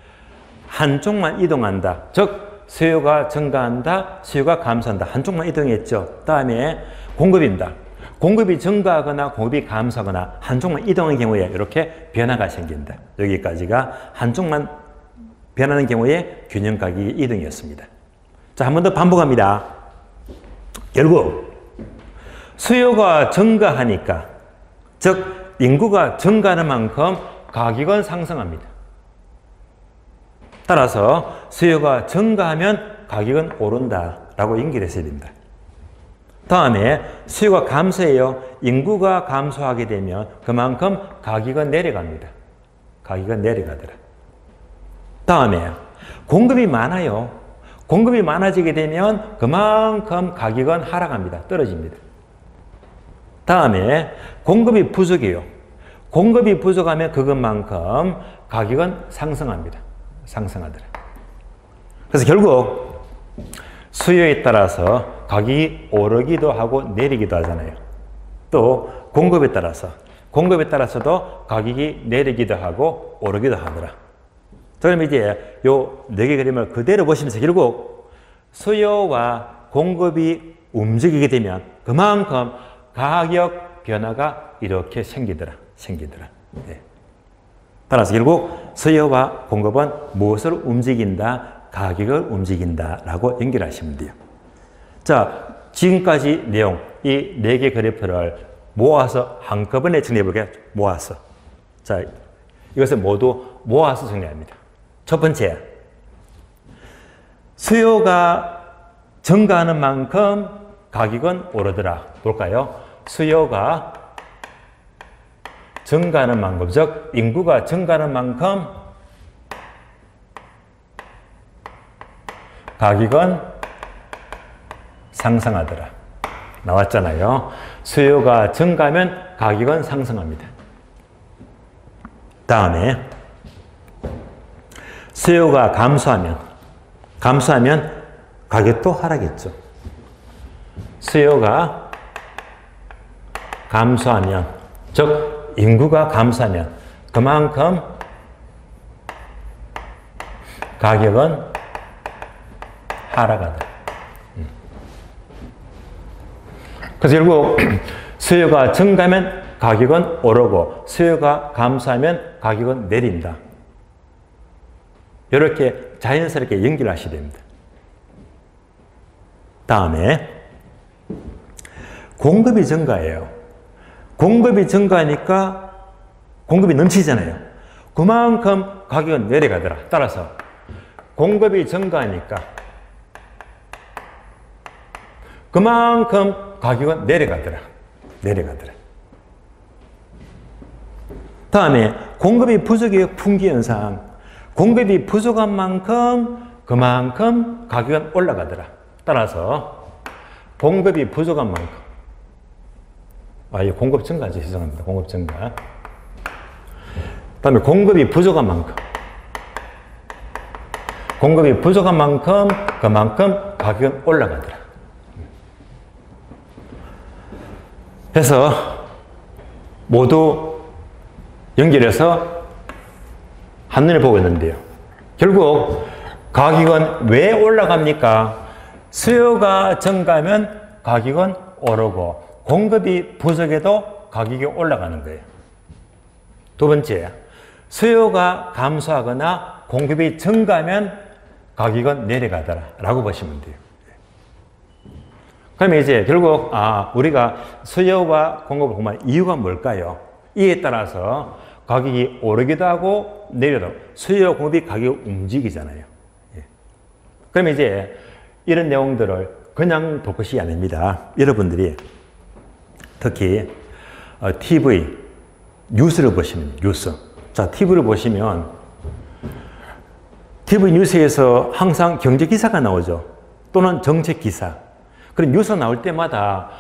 한쪽만 이동한다. 즉, 수요가 증가한다, 수요가 감소한다. 한쪽만 이동했죠. 다음에 공급입니다. 공급이 증가하거나 공급이 감소하거나 한쪽만 이동하는 경우에 이렇게 변화가 생긴다. 여기까지가 한쪽만 변하는 경우에 균형 가격의 이동이었습니다. 자, 한 번 더 반복합니다. 결국 수요가 증가하니까, 즉 인구가 증가하는 만큼 가격은 상승합니다. 따라서 수요가 증가하면 가격은 오른다라고 연결했어야 됩니다. 다음에 수요가 감소해요. 인구가 감소하게 되면 그만큼 가격은 내려갑니다. 가격은 내려가더라. 다음에 공급이 많아요. 공급이 많아지게 되면 그만큼 가격은 하락합니다. 떨어집니다. 다음에 공급이 부족해요. 공급이 부족하면 그것만큼 가격은 상승합니다. 상승하더라. 그래서 결국 수요에 따라서 가격이 오르기도 하고 내리기도 하잖아요. 또 공급에 따라서도 가격이 내리기도 하고 오르기도 하더라. 그럼 이제 요 네 개 그림을 그대로 보시면서 결국 수요와 공급이 움직이게 되면 그만큼 가격 변화가 이렇게 생기더라. 네. 따라서 결국 수요와 공급은 무엇을 움직인다? 가격을 움직인다라고 연결하시면 돼요. 자, 지금까지 내용, 이 네 개 그래프를 모아서 한꺼번에 정리해 볼게요. 모아서. 자, 이것을 모두 모아서 정리합니다. 첫 번째, 수요가 증가하는 만큼 가격은 오르더라. 볼까요? 수요가 증가하는 만큼, 즉 인구가 증가하는 만큼 가격은 상승하더라. 나왔잖아요. 수요가 증가하면 가격은 상승합니다. 다음에 수요가 감소하면 가격도 하락했죠. 수요가 감소하면, 즉 인구가 감소하면 그만큼 가격은 하락하다. 그래서 결국 수요가 증가하면 가격은 오르고 수요가 감소하면 가격은 내린다. 이렇게 자연스럽게 연결하셔야 됩니다. 다음에 공급이 증가해요. 공급이 증가하니까 공급이 넘치잖아요. 그만큼 가격은 내려가더라. 따라서 공급이 증가하니까 그만큼 가격은 내려가더라. 다음에 공급이 부족의 풍기현상. 공급이 부족한 만큼 그만큼 가격은 올라가더라. 따라서 공급이 부족한 만큼, 이 공급 증가죠. 죄송합니다. 공급 증가. 다음에 공급이 부족한 만큼, 그만큼 가격은 올라가더라. 해서 모두 연결해서 한눈에 보고 있는데요. 결국 가격은 왜 올라갑니까? 수요가 증가하면 가격은 오르고 공급이 부족해도 가격이 올라가는 거예요. 두 번째, 수요가 감소하거나 공급이 증가하면 가격은 내려가더라 라고 보시면 돼요. 그러면 이제 결국 우리가 수요와 공급을 보면 이유가 뭘까요? 이에 따라서 가격이 오르기도 하고 내려도 수요 공급이 가격을 움직이잖아요. 그러면 이제 이런 내용들을 그냥 볼 것이 아닙니다. 여러분들이 특히 TV 뉴스를 보시면 뉴스. 자, TV를 보시면 TV 뉴스에서 항상 경제 기사가 나오죠. 또는 정책 기사. 그런 뉴스 나올 때마다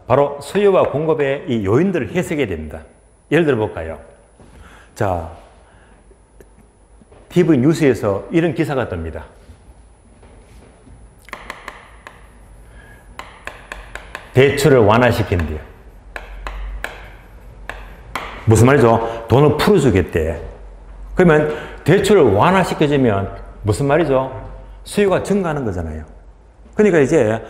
바로 수요와 공급의 이 요인들을 해석해야 됩니다. 예를 들어 볼까요? 자, TV 뉴스에서 이런 기사가 뜹니다. 대출을 완화시킨대요. 무슨 말이죠? 돈을 풀어주겠대. 그러면 대출을 완화시켜주면 무슨 말이죠? 수요가 증가하는 거잖아요. 그러니까 이제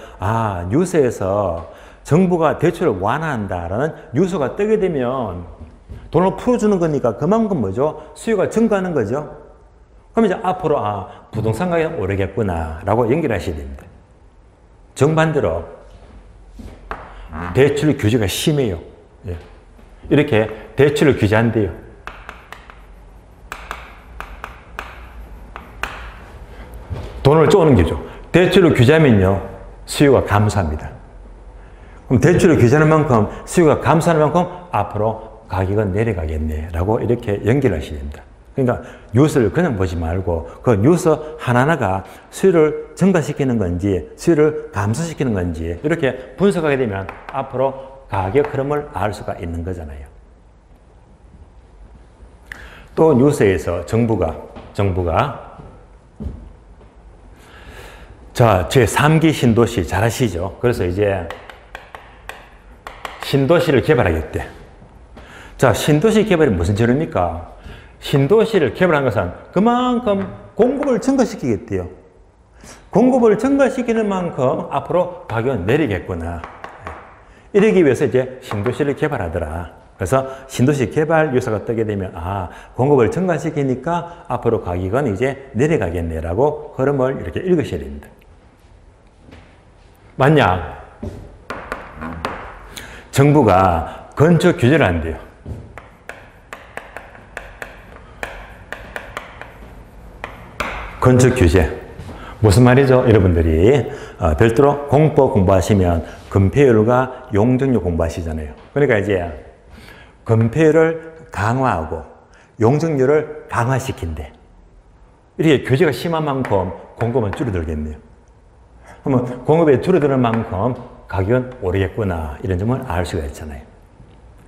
뉴스에서 정부가 대출을 완화한다라는 뉴스가 뜨게 되면 돈을 풀어주는 거니까 그만큼 뭐죠? 수요가 증가하는 거죠. 그럼 이제 앞으로 부동산 가격이 오르겠구나 라고 연결하셔야 됩니다. 정반대로 대출 규제가 심해요. 이렇게 대출을 규제한대요. 돈을 쪼는 거죠. 대출을 규제하면요, 수요가 감소합니다. 그럼 대출을 규제하는 만큼, 수요가 감소하는 만큼 앞으로 가격은 내려가겠네 라고 이렇게 연결하셔야 됩니다. 그러니까 뉴스를 그냥 보지 말고 그 뉴스 하나하나가 수요를 증가시키는 건지 수요를 감소시키는 건지 이렇게 분석하게 되면 앞으로 가격 흐름을 알 수가 있는 거잖아요. 또 뉴스에서 정부가 자, 제3기 신도시 잘 아시죠? 그래서 이제 신도시를 개발하겠대. 자, 신도시 개발이 무슨 재료입니까? 신도시를 개발한 것은 그만큼 공급을 증가시키겠대요. 공급을 증가시키는 만큼 앞으로 가격은 내리겠구나. 이러기 위해서 이제 신도시를 개발하더라. 그래서 신도시 개발 뉴스가 뜨게 되면 공급을 증가시키니까 앞으로 가격은 이제 내려가겠네라고 흐름을 이렇게 읽으셔야 됩니다. 만약 정부가 건축 규제를 한대요. 건축 규제. 무슨 말이죠? 여러분들이 별도로 공법 공부하시면 건폐율과 용적률 공부하시잖아요. 그러니까 이제 건폐율을 강화하고 용적률을 강화시킨대. 이렇게 규제가 심한 만큼 공급은 줄어들겠네요. 그러면 공급이 줄어드는 만큼 가격은 오르겠구나, 이런 점을 알 수가 있잖아요.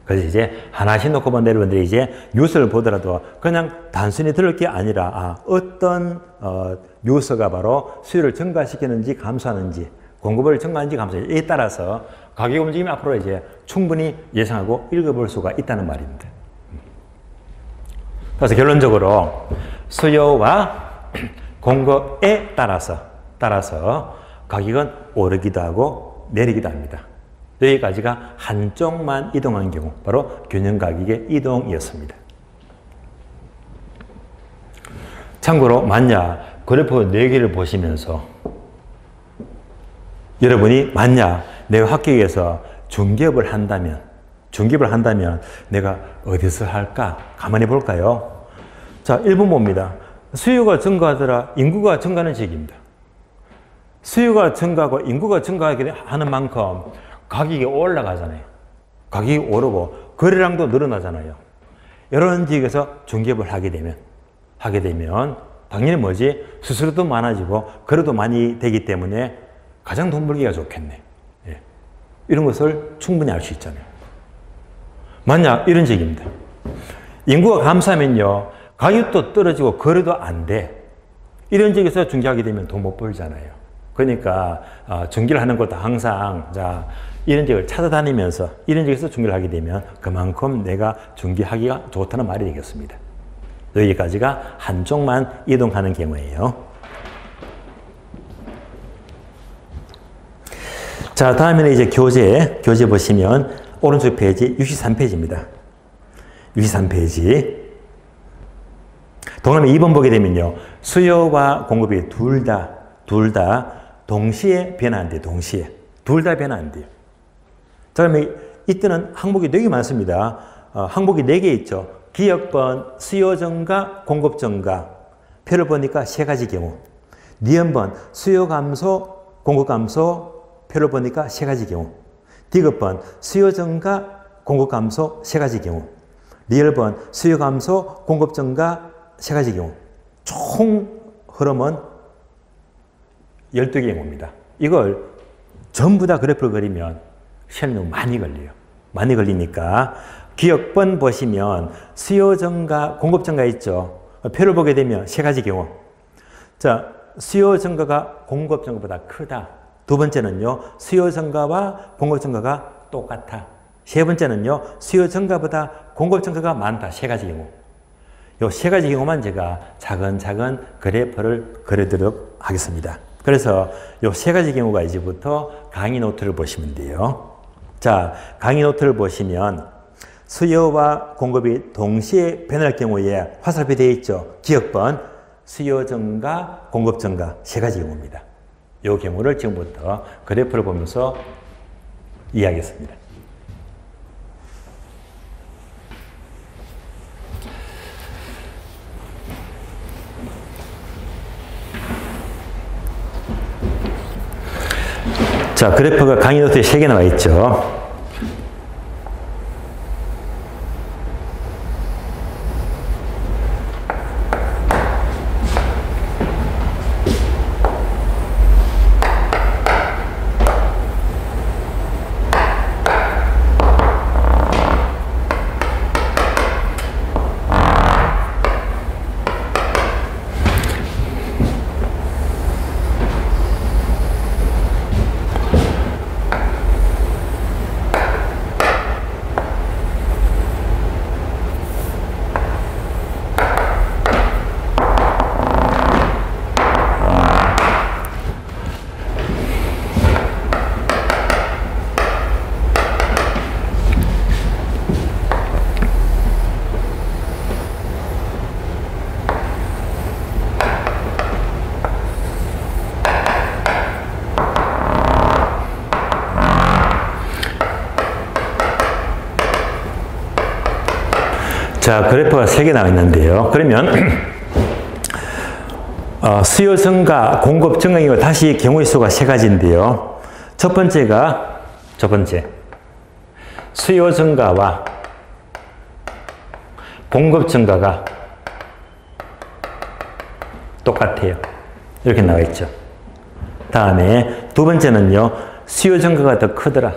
그래서 이제 하나씩 놓고 본 여러분들이 이제 뉴스를 보더라도 그냥 단순히 들을 게 아니라 어떤 뉴스가 바로 수요를 증가시키는지 감소하는지, 공급을 증가하는지 감소하는지, 이에 따라서 가격 움직임이 앞으로 이제 충분히 예상하고 읽어볼 수가 있다는 말입니다. 그래서 결론적으로 수요와 공급에 따라서 가격은 오르기도 하고 내리기도 합니다. 여기까지가 한쪽만 이동한 경우, 바로 균형 가격의 이동이었습니다. 참고로 만약 그래프 4개를 보시면서 여러분이 만약 내가 합격해서 중개업을 한다면 내가 어디서 할까? 가만히 볼까요? 자, 1번 봅니다. 수요가 증가하더라 인구가 증가하는 지역입니다. 수요가 증가하고 인구가 증가하는 만큼 가격이 올라가잖아요. 가격이 오르고 거래량도 늘어나잖아요. 이런 지역에서 중개업을 하게 되면 당연히 뭐지? 수수료도 많아지고 거래도 많이 되기 때문에 가장 돈 벌기가 좋겠네. 예. 이런 것을 충분히 알 수 있잖아요. 만약 이런 지역입니다. 인구가 감소하면요, 가격도 떨어지고 거래도 안 돼. 이런 지역에서 중개하게 되면 돈 못 벌잖아요. 그러니까 중개를 하는 것도 항상 이런 지역을 찾아다니면서 이런 지역에서 중개를 하게 되면 그만큼 내가 중개하기가 좋다는 말이 되겠습니다. 여기까지가 한쪽만 이동하는 경우예요. 자, 다음에는 이제 교재 보시면 오른쪽 페이지 63페이지입니다. 63페이지. 동그라미 2번 보게 되면요, 수요와 공급이 둘 다 동시에 변화한대요. 둘 다 변화한대요. 자, 그러면 이때는 항목이 되게 많습니다. 항목이 4개 있죠. 기역번, 수요 증가, 공급 증가. 표를 보니까 3가지 경우. 니은번, 수요 감소, 공급 감소. 표를 보니까 3가지 경우. 디귿번, 수요 증가, 공급 감소. 3가지 경우. 리을번, 수요 감소, 공급 증가. 3가지 경우. 총 흐름은 12개의 경우입니다. 이걸 전부 다 그래프를 그리면 시간이 너무 많이 걸려요. 많이 걸리니까 기역번 보시면 수요 증가, 공급 증가 있죠. 표를 보게 되면 3가지 경우. 자, 수요 증가가 공급 증가보다 크다. 두 번째는요, 수요 증가와 공급 증가가 똑같아. 세 번째는요, 수요 증가보다 공급 증가가 많다. 3가지 경우. 이 3가지 경우만 제가 차근차근 그래프를 그려드리도록 하겠습니다. 그래서 이 3가지 경우가 이제부터 강의 노트를 보시면 돼요. 자, 강의 노트를 보시면 수요와 공급이 동시에 변할 경우에 화살표 되어 있죠. 기역번, 수요 증가, 공급 증가 3가지 경우입니다. 이 경우를 지금부터 그래프를 보면서 이해하겠습니다. 자, 그래프가 강의 노트에 3개 나와 있죠. 자, 그래프가 3개 나와 있는데요. 그러면 수요 증가, 공급 증가이고 다시 경우의 수가 세 가지인데요. 첫 번째, 수요 증가와 공급 증가가 똑같아요. 이렇게 나와 있죠. 다음에 두 번째는요, 수요 증가가 더 크더라.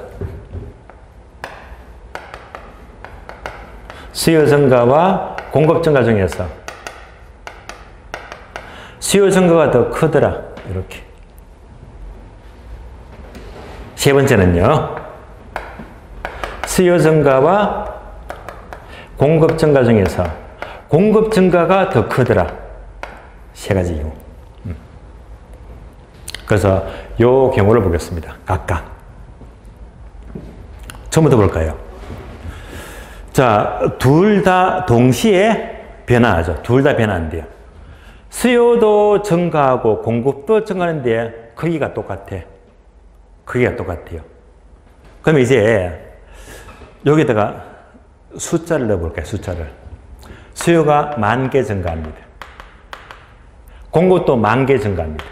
수요 증가와 공급 증가 중에서 수요 증가가 더 크더라. 이렇게. 세 번째는요, 수요 증가와 공급 증가 중에서 공급 증가가 더 크더라. 세 가지 경우. 그래서 요 경우를 보겠습니다. 각각. 처음부터 볼까요? 자, 둘 다 동시에 변화하죠. 둘 다 변화한대요. 수요도 증가하고 공급도 증가하는데 크기가 똑같아. 크기가 똑같아요. 그럼 이제 여기다가 숫자를 넣어볼까요? 숫자를. 수요가 10,000개 증가합니다. 공급도 10,000개 증가합니다.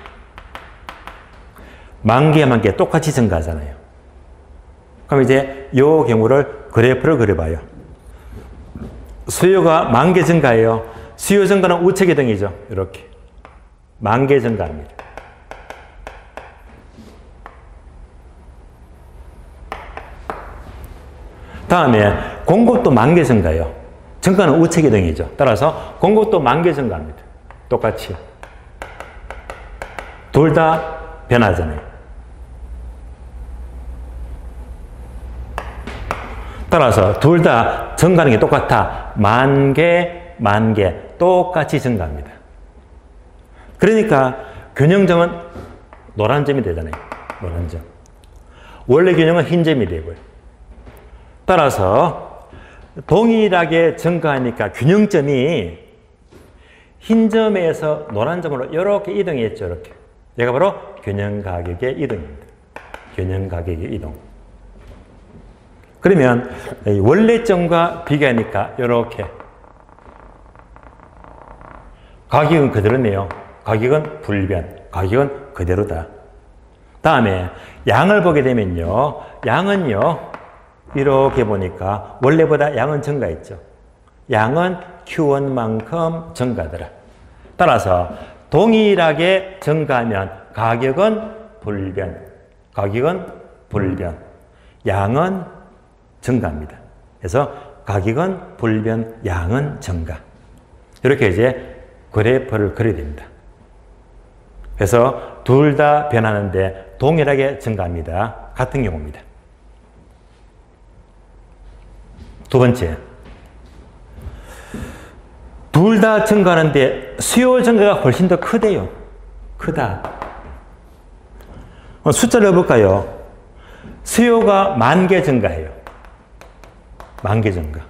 10,000개 똑같이 증가하잖아요. 그럼 이제 이 경우를 그래프를 그려봐요. 수요가 10,000개 증가해요. 수요 증가는 우측 이동이죠. 이렇게. 10,000개 증가합니다. 다음에 공급도 10,000개 증가해요. 증가는 우측 이동이죠. 따라서 공급도 10,000개 증가합니다. 똑같이. 둘 다 변하잖아요. 따라서 둘 다 증가하는 게 똑같아. 10,000개, 10,000개 똑같이 증가합니다. 그러니까 균형점은 노란 점이 되잖아요. 노란 점. 원래 균형은 흰 점이 되고요. 따라서 동일하게 증가하니까 균형점이 흰 점에서 노란 점으로 이렇게 이동했죠. 이렇게. 얘가 바로 균형 가격의 이동입니다. 균형 가격의 이동. 그러면 원래점과 비교하니까 이렇게 가격은 그대로네요. 가격은 불변. 가격은 그대로다. 다음에 양을 보게 되면요. 양은요. 이렇게 보니까 원래보다 양은 증가했죠. 양은 Q1만큼 증가하더라. 따라서 동일하게 증가하면 가격은 불변. 가격은 불변. 양은 증가합니다. 그래서 가격은 불변, 양은 증가. 이렇게 이제 그래프를 그려야 됩니다. 그래서 둘 다 변하는데 동일하게 증가합니다. 같은 경우입니다. 두 번째. 둘 다 증가하는데 수요 증가가 훨씬 더 크대요. 크다. 숫자를 넣어볼까요? 수요가 10,000개 증가해요. 10,000개 증가.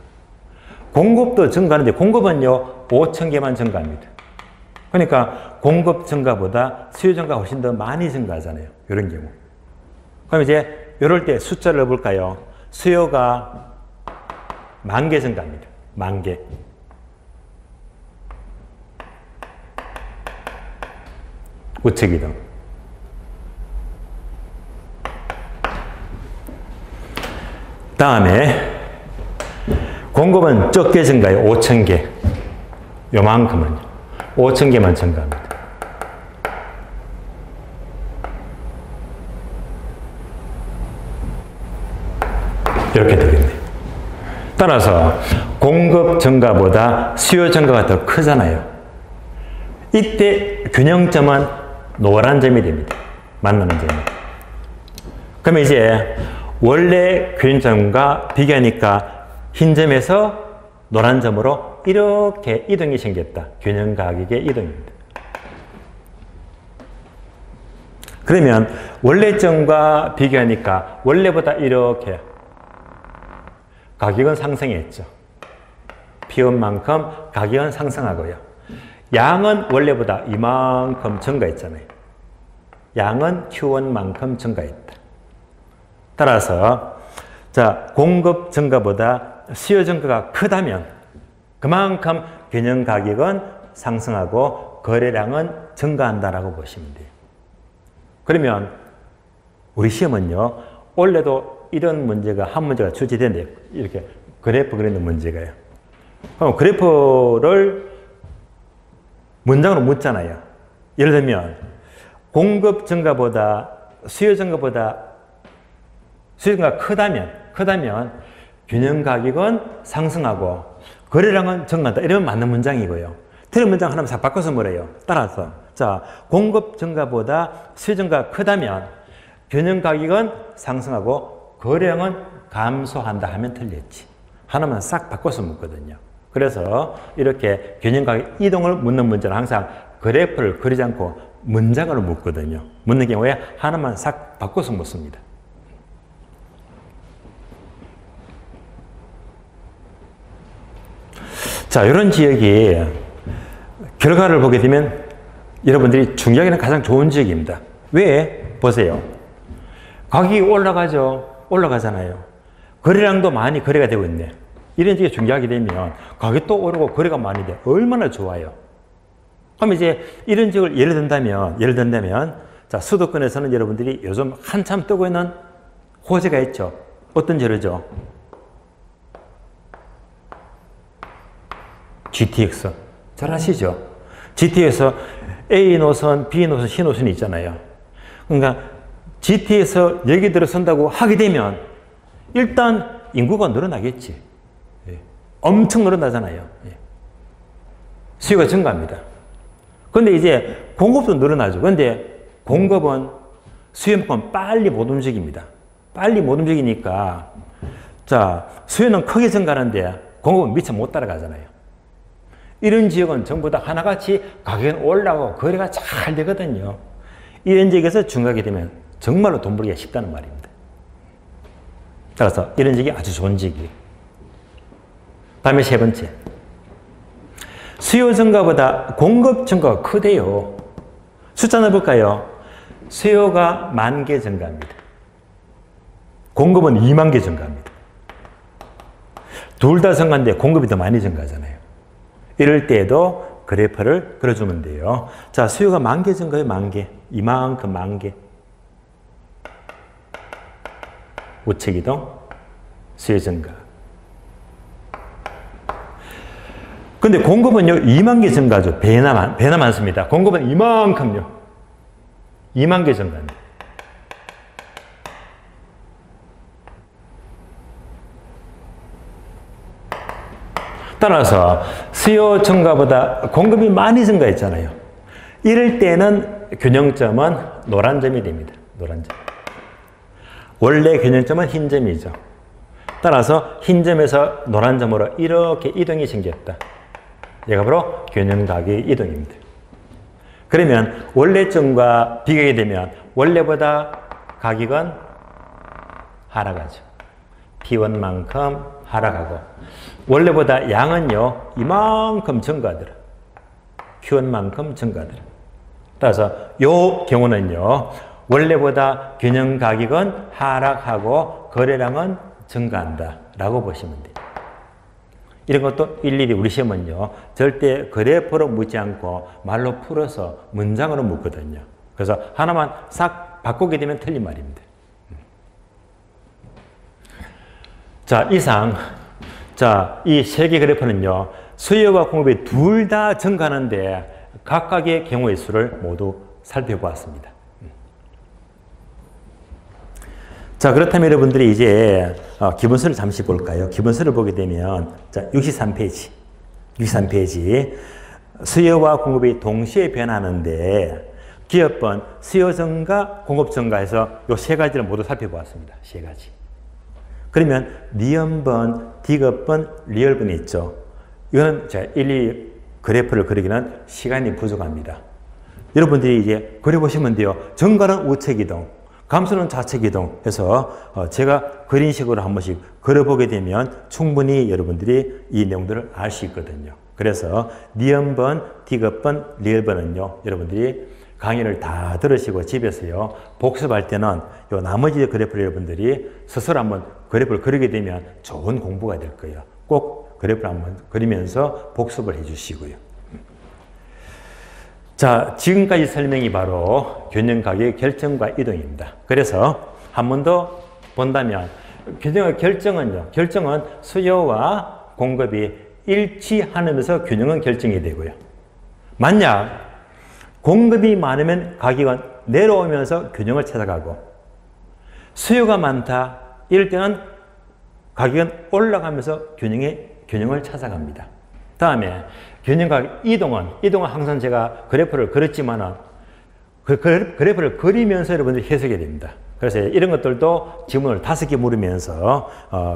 공급도 증가하는데 공급은요 5,000개만 증가합니다. 그러니까 공급 증가보다 수요 증가가 훨씬 더 많이 증가하잖아요. 이런 경우. 그럼 이제 이럴 때 숫자를 넣어볼까요? 수요가 10,000개 증가합니다. 10,000개. 우측 이동. 다음에 공급은 적게 증가해요. 5,000개. 요만큼은요. 5,000개만 증가합니다. 이렇게 되겠네요. 따라서 공급 증가보다 수요 증가가 더 크잖아요. 이때 균형점은 노란 점이 됩니다. 만나는 점이. 그러면 이제 원래 균형점과 비교하니까 흰 점에서 노란 점으로 이렇게 이동이 생겼다. 균형 가격의 이동입니다. 그러면 원래점과 비교하니까 원래보다 이렇게 가격은 상승했죠. 피운 만큼 가격은 상승하고요. 양은 원래보다 이만큼 증가했잖아요. 양은 Q1만큼 증가했다. 따라서 자, 공급 증가보다 수요 증가가 크다면 그만큼 균형 가격은 상승하고 하고 거래량은 증가한다라고 보시면 돼요. 그러면 우리 시험은요, 원래도 이런 문제가 한 문제가 출제된대요. 이렇게 그래프 그리는 문제가요. 그럼 그래프를 문장으로 묻잖아요. 예를 들면 공급 증가보다 수요 증가가 크다면 균형 가격은 상승하고 거래량은 증가한다. 이러면 맞는 문장이고요. 틀린 문장 하나만 싹 바꿔서 뭐래요? 따라서 자, 공급 증가보다 수요 증가가 크다면 균형 가격은 상승하고 거래량은 감소한다 하면 틀렸지. 하나만 싹 바꿔서 묻거든요. 그래서 이렇게 균형 가격 이동을 묻는 문제는 항상 그래프를 그리지 않고 문장으로 묻거든요. 묻는 경우에 하나만 싹 바꿔서 묻습니다. 자, 이런 지역이 결과를 보게 되면 여러분들이 중요하게는 가장 좋은 지역입니다. 왜? 보세요. 가격이 올라가잖아요. 거래량도 많이 거래가 되고 있네. 이런 지역이 중요하게 되면 가격도 오르고 거래가 많이 돼. 얼마나 좋아요. 그럼 이제 이런 지역을 예를 든다면 자, 수도권에서는 여러분들이 요즘 한참 뜨고 있는 호재가 있죠. 어떤 재료죠? GTX. 잘 아시죠? GT에서 A 노선, B 노선, C 노선이 있잖아요. 그러니까 GT에서 여기 들어선다고 하게 되면 일단 인구가 늘어나겠지. 예. 엄청 늘어나잖아요. 예. 수요가 증가합니다. 근데 이제 공급도 늘어나죠. 근데 공급은 수요만큼 빨리 못 움직입니다. 빨리 못 움직이니까 자, 수요는 크게 증가하는데 공급은 미처 못 따라가잖아요. 이런 지역은 전부 다 하나같이 가격은 올라가고 거래가 잘 되거든요. 이런 지역에서 증가하게 되면 정말로 돈 벌기가 쉽다는 말입니다. 따라서 이런 지역이 아주 좋은 지역이에요. 다음에 세 번째. 수요 증가보다 공급 증가가 크대요. 숫자 넣어볼까요? 수요가 10,000개 증가합니다. 공급은 20,000개 증가합니다. 둘 다 증가인데 공급이 더 많이 증가하잖아요. 이럴 때에도 그래프를 그려주면 돼요. 자, 수요가 10,000개 증가해요. 10,000개. 이만큼 10,000개. 우측이동, 수요 증가. 근데 공급은요, 20,000개 증가죠. 배나 많습니다. 공급은 이만큼요. 20,000개 증가합니다. 따라서 수요 증가보다 공급이 많이 증가했잖아요. 이럴 때는 균형점은 노란 점이 됩니다. 노란 점. 원래 균형점은 흰 점이죠. 따라서 흰 점에서 노란 점으로 이렇게 이동이 생겼다. 얘가 바로 균형 가격 이동입니다. 그러면 원래점과 비교하게 되면 원래보다 가격은 하락하죠. P1만큼 하락하고 원래보다 양은요 이만큼 증가하더라. Q1만큼 증가하더라. 따라서 이 경우는요 원래보다 균형 가격은 하락하고 거래량은 증가한다 라고 보시면 돼요. 이런 것도 일일이 우리 시험은요 절대 그래프로 묻지 않고 말로 풀어서 문장으로 묻거든요. 그래서 하나만 싹 바꾸게 되면 틀린 말입니다. 자, 이상 자, 이 세 개 그래프는요 수요와 공급이 둘 다 증가하는데 각각의 경우의 수를 모두 살펴보았습니다. 자, 그렇다면 여러분들이 이제 기본서를 잠시 볼까요? 기본서를 보게 되면 자, 63페이지. 수요와 공급이 동시에 변하는데 기업번 수요 증가, 공급 증가해서 이 세 가지를 모두 살펴보았습니다. 세 가지. 그러면 니은번, 디귿번, 리얼번이 있죠. 이거는 제가 일일이 그래프를 그리기는 시간이 부족합니다. 여러분들이 이제 그려보시면 돼요. 증가는 우측 이동, 감소는 좌측 이동 해서 제가 그린 식으로 한 번씩 그려보게 되면 충분히 여러분들이 이 내용들을 알 수 있거든요. 그래서 니은번, 디귿번, 리얼번은요. 여러분들이 강의를 다 들으시고 집에서요. 복습할 때는 요 나머지 그래프를 여러분들이 스스로 한번 그래프를 그리게 되면 좋은 공부가 될 거예요. 꼭 그래프를 한번 그리면서 복습을 해 주시고요. 자, 지금까지 설명이 바로 균형가격의 결정과 이동입니다. 그래서 한 번 더 본다면 균형의 결정은 수요와 공급이 일치하면서 균형은 결정이 되고요. 만약 공급이 많으면 가격은 내려오면서 균형을 찾아가고 수요가 많다 이럴 때는 가격은 올라가면서 균형을 찾아갑니다. 다음에 균형가격 이동은 항상 제가 그래프를 그렸지만은 그 그래프를 그리면서 여러분들이 해석해야 됩니다. 그래서 이런 것들도 질문을 5개 물으면서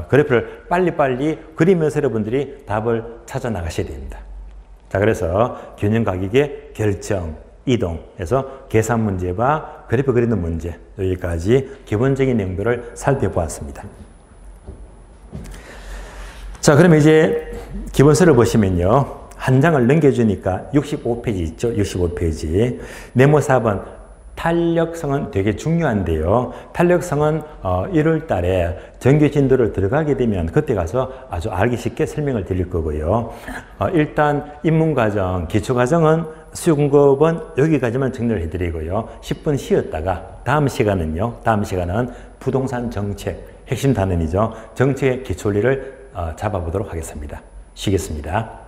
그래프를 빨리빨리 그리면서 여러분들이 답을 찾아 나가셔야 됩니다. 자, 그래서 균형가격의 결정, 이동에서 계산 문제와 그래프 그리는 문제 여기까지 기본적인 내용들을 살펴보았습니다. 자, 그러면 이제 기본서를 보시면요. 한 장을 넘겨주니까 65페이지 있죠? 65페이지. 네모 4번 탄력성은 되게 중요한데요. 탄력성은 1월 달에 정규 진도를 들어가게 되면 그때 가서 아주 알기 쉽게 설명을 드릴 거고요. 일단 입문과정, 기초과정은 수요공급은 여기까지만 정리를 해드리고요. 10분 쉬었다가 다음 시간은 부동산 정책, 핵심 단원이죠. 정책의 기초리를 잡아보도록 하겠습니다. 쉬겠습니다.